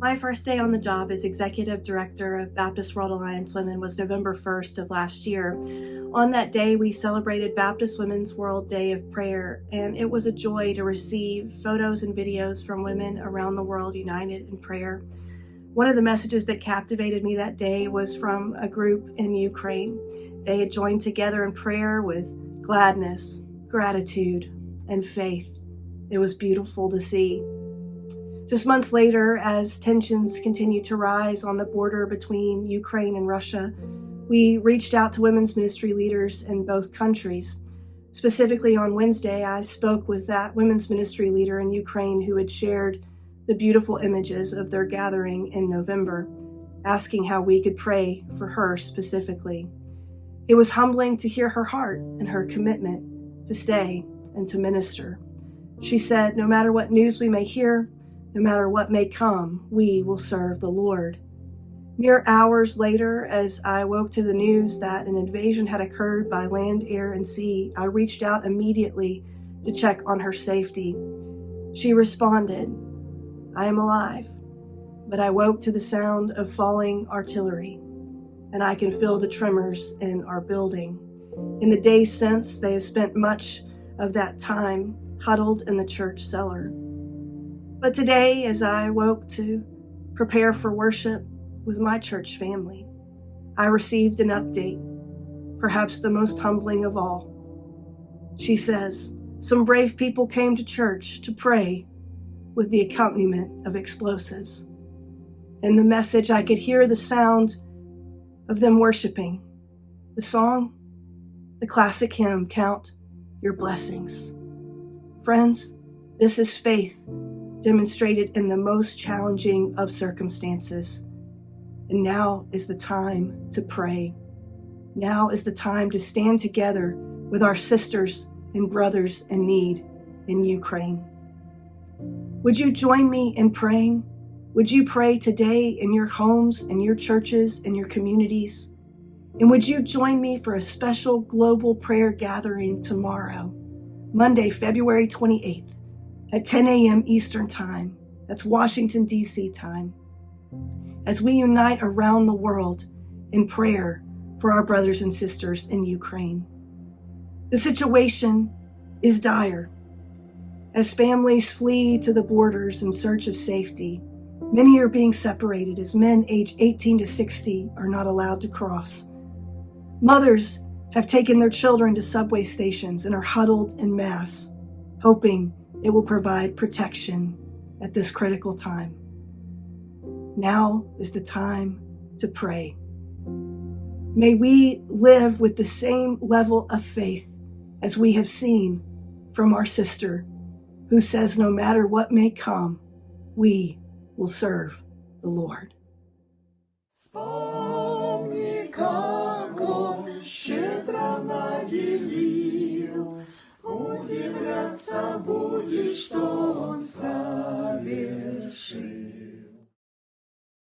My first day on the job as Executive Director of Baptist World Alliance Women was November 1st of last year. On that day, we celebrated Baptist Women's World Day of Prayer, and it was a joy to receive photos and videos from women around the world united in prayer. One of the messages that captivated me that day was from a group in Ukraine. They had joined together in prayer with gladness, gratitude, and faith. It was beautiful to see. Just months later, as tensions continued to rise on the border between Ukraine and Russia, we reached out to women's ministry leaders in both countries. Specifically on Wednesday, I spoke with that women's ministry leader in Ukraine who had shared the beautiful images of their gathering in November, asking how we could pray for her specifically. It was humbling to hear her heart and her commitment to stay and to minister. She said, "No matter what news we may hear, no matter what may come, we will serve the Lord." Mere hours later, as I woke to the news that an invasion had occurred by land, air, and sea, I reached out immediately to check on her safety. She responded, "I am alive, but I woke to the sound of falling artillery, and I can feel the tremors in our building." In the days since, they have spent much of that time huddled in the church cellar. But today, as I woke to prepare for worship with my church family, I received an update, perhaps the most humbling of all. She says, "Some brave people came to church to pray with the accompaniment of explosives." In the message, I could hear the sound of them worshiping. The song, the classic hymn, "Count Your Blessings." Friends, this is faith demonstrated in the most challenging of circumstances. And now is the time to pray. Now is the time to stand together with our sisters and brothers in need in Ukraine. Would you join me in praying? Would you pray today in your homes, in your churches, in your communities? And would you join me for a special global prayer gathering tomorrow, Monday, February 28th, at 10 a.m. Eastern Time, that's Washington, D.C. time, as we unite around the world in prayer for our brothers and sisters in Ukraine. The situation is dire. As families flee to the borders in search of safety, many are being separated as men aged 18 to 60 are not allowed to cross. Mothers have taken their children to subway stations and are huddled in mass, hoping it will provide protection at this critical time. Now is the time to pray. May we live with the same level of faith as we have seen from our sister who says no matter what may come, we will serve the Lord. Вспомни, как Он щедро наделил, удивляться будешь, что